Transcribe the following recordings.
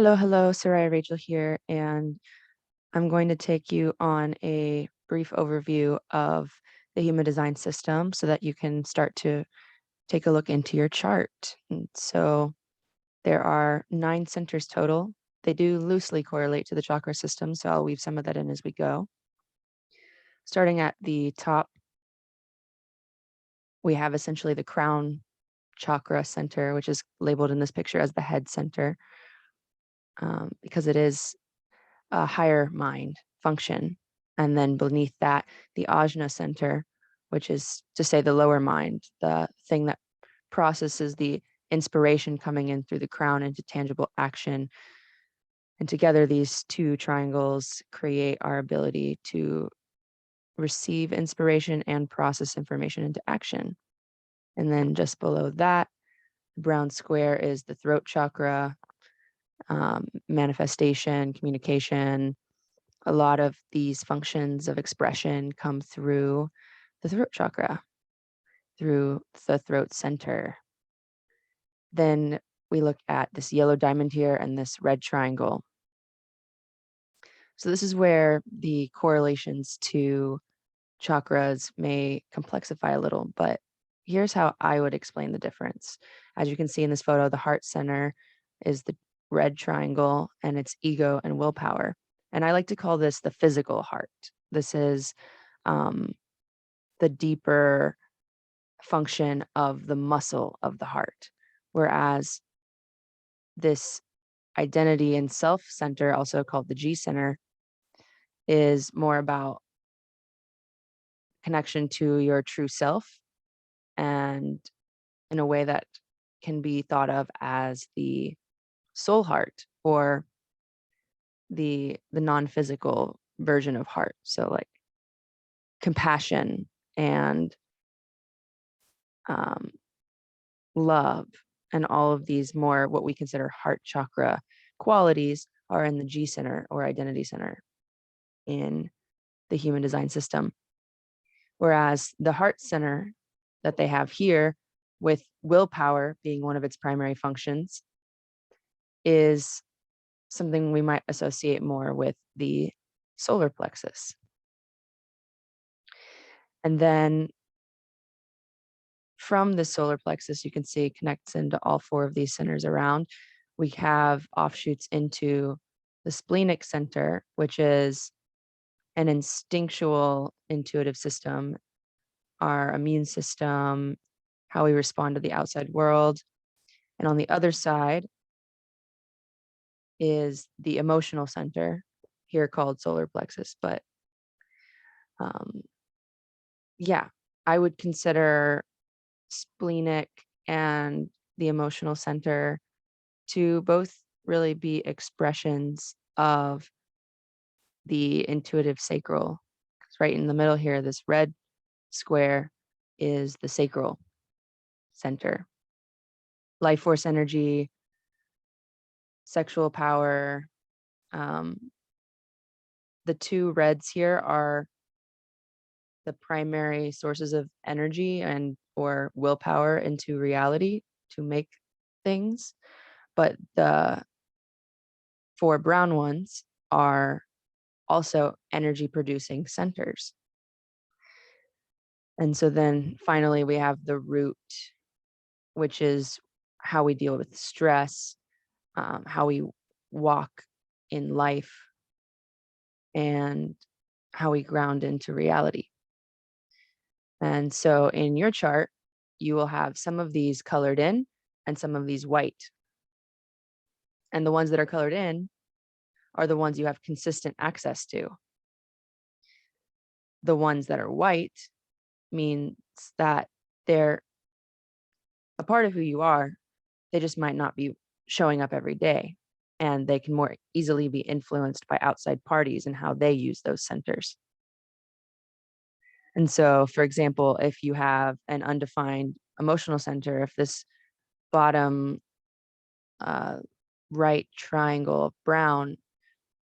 Hello, Sarai Rachel here, and I'm going to take you on a brief overview of the human design system so that you can start to take a look into your chart. And so there are 9 centers total. They do loosely correlate to the chakra system, so I'll weave some of that in as we go. Starting at the top, we have essentially the crown chakra center, which is labeled in this picture as the head center, because it is a higher mind function. And then beneath that, the ajna center, which is to say the lower mind, the thing that processes the inspiration coming in through the crown into tangible action. And together, these two triangles create our ability to receive inspiration and process information into action. And then just below that, the brown square is the throat chakra, manifestation, communication. A lot of these functions of expression come through the throat chakra, through the throat center. Then we look at this yellow diamond here and this red triangle. So this is where the correlations to chakras may complexify a little, but here's how I would explain the difference. As you can see in this photo, the heart center is the red triangle and it's ego and willpower. And I like to call this the physical heart. This is the deeper function of the muscle of the heart. Whereas this identity and self center, also called the G center, is more about connection to your true self and in a way that can be thought of as the soul heart or the non-physical version of heart. So like compassion and um, love and all of these more what we consider heart chakra qualities are in the G center or identity center in the human design system. Whereas the heart center that they have here, with willpower being one of its primary functions, is something we might associate more with the solar plexus. And then from the solar plexus, you can see it connects into all 4 of these centers around. We have offshoots into the splenic center, which is an instinctual intuitive system, our immune system, how we respond to the outside world. And on the other side is the emotional center, here called solar plexus. But um, yeah, I would consider splenic and the emotional center to both really be expressions of the intuitive sacral. 'Cause right in the middle here, this red square is the sacral center. Life force energy, sexual power. Um, the 2 reds here are the primary sources of energy and or willpower into reality to make things. But the 4 brown ones are also energy producing centers. And so then finally we have the root, which is how we deal with stress, how we walk in life, and how we ground into reality. And so in your chart, you will have some of these colored in and some of these white. And the ones that are colored in are the ones you have consistent access to. The ones that are white means that they're a part of who you are. They just might not be showing up every day. And they can more easily be influenced by outside parties and how they use those centers. And so, for example, if you have an undefined emotional center, if this bottom uh, right triangle of brown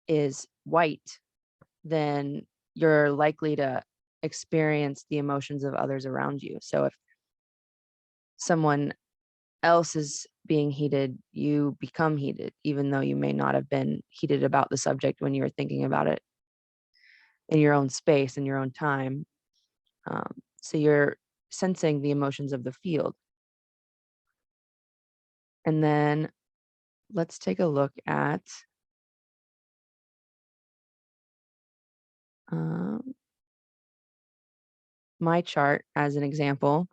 is white, then you're likely to experience the emotions of others around you. So if someone else is being heated, you become heated, even though you may not have been heated about the subject when you were thinking about it in your own space, in your own time. So you're sensing the emotions of the field. And then let's take a look at um, my chart as an example.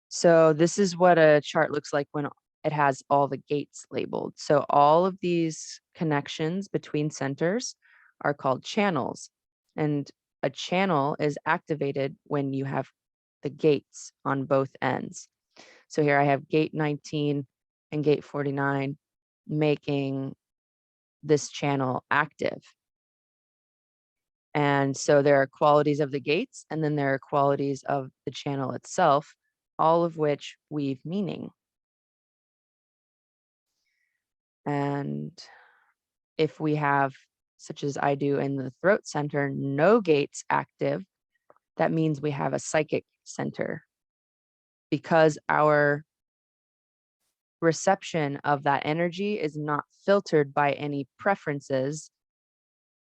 So this is what a chart looks like when it has all the gates labeled. So all of these connections between centers are called channels. And a channel is activated when you have the gates on both ends. So here I have gate 19 and gate 49 making this channel active. And so there are qualities of the gates, and then there are qualities of the channel itself, all of which weave meaning. And if we have, such as I do in the throat center, no gates active, that means we have a psychic center, because our reception of that energy is not filtered by any preferences,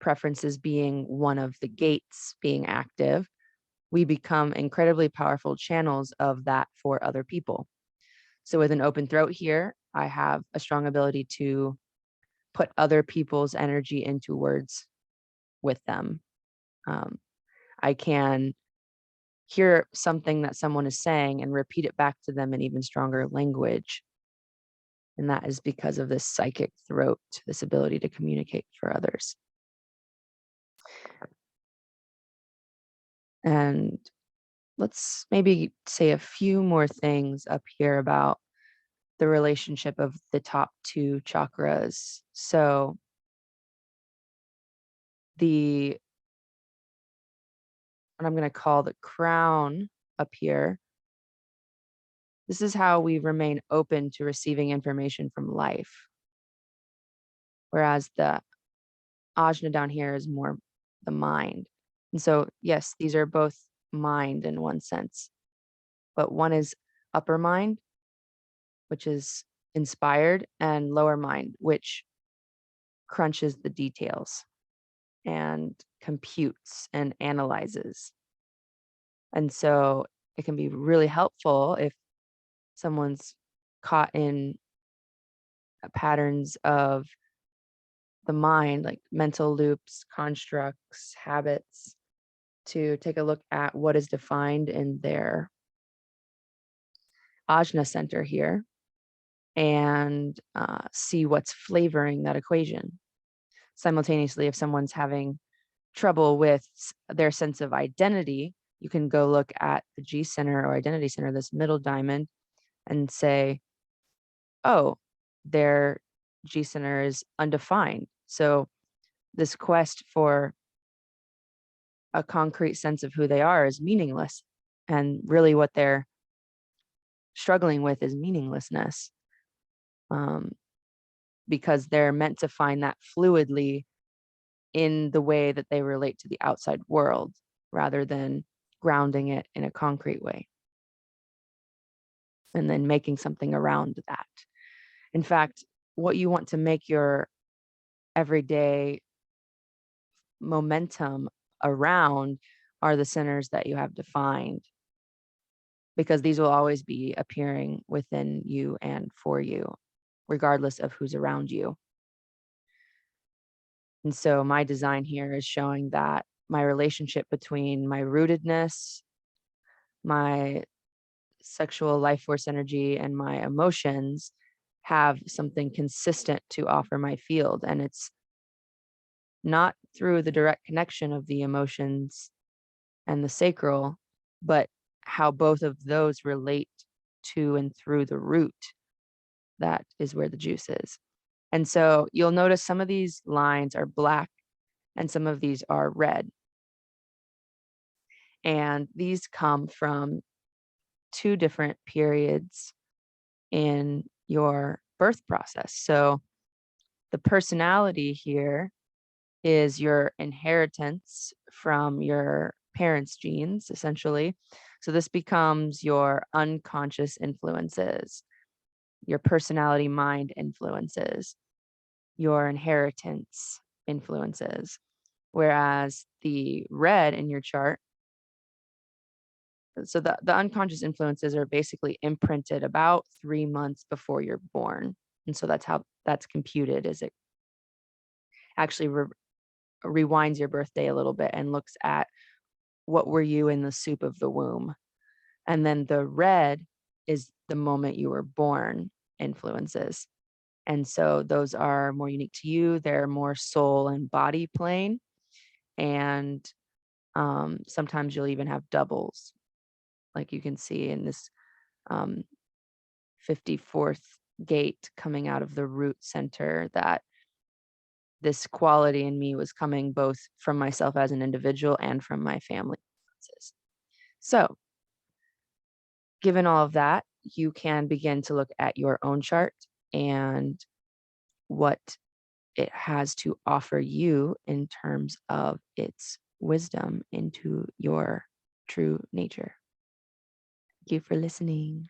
preferences being one of the gates being active. We become incredibly powerful channels of that for other people. So with an open throat here, I have a strong ability to put other people's energy into words with them. Um, I can hear something that someone is saying and repeat it back to them in even stronger language. And that is because of this psychic throat, this ability to communicate for others. And let's maybe say a few more things up here about the relationship of the top two chakras. So what I'm going to call the crown up here, this is how we remain open to receiving information from life. Whereas the ajna down here is more the mind. And so, yes, these are both mind in one sense, but one is upper mind, which is inspired, and lower mind, which crunches the details and computes and analyzes. And so it can be really helpful if someone's caught in patterns of the mind, like mental loops, constructs, habits, to take a look at what is defined in their ajna center here and see what's flavoring that equation. Simultaneously, if someone's having trouble with their sense of identity, you can go look at the G center or identity center, this middle diamond, and say, oh, their G center is undefined. So this quest for a concrete sense of who they are is meaningless. And really what they're struggling with is meaninglessness, because they're meant to find that fluidly in the way that they relate to the outside world rather than grounding it in a concrete way and then making something around that. In fact, what you want to make your everyday momentum around are the centers that you have defined, because these will always be appearing within you and for you, regardless of who's around you. And so my design here is showing that my relationship between my rootedness, my sexual life force energy, and my emotions have something consistent to offer my field. And it's not through the direct connection of the emotions and the sacral, but how both of those relate to and through the root. That is where the juice is. And so you'll notice some of these lines are black and some of these are red. And these come from two different periods in your birth process. So the personality here is your inheritance from your parents' genes, essentially. So this becomes your unconscious influences. your personality mind influences, your inheritance influences. Whereas the red in your chart, so the unconscious influences are basically imprinted about 3 months before you're born. And so that's how that's computed, is it actually rewinds your birthday a little bit and looks at what were you in the soup of the womb. And then the red is the moment you were born influences. And so those are more unique to you. They're more soul and body plane. And sometimes you'll even have doubles, like you can see in this um, 54th gate coming out of the root center, that this quality in me was coming both from myself as an individual and from my family influences. So, given all of that, you can begin to look at your own chart and what it has to offer you in terms of its wisdom into your true nature. Thank you for listening.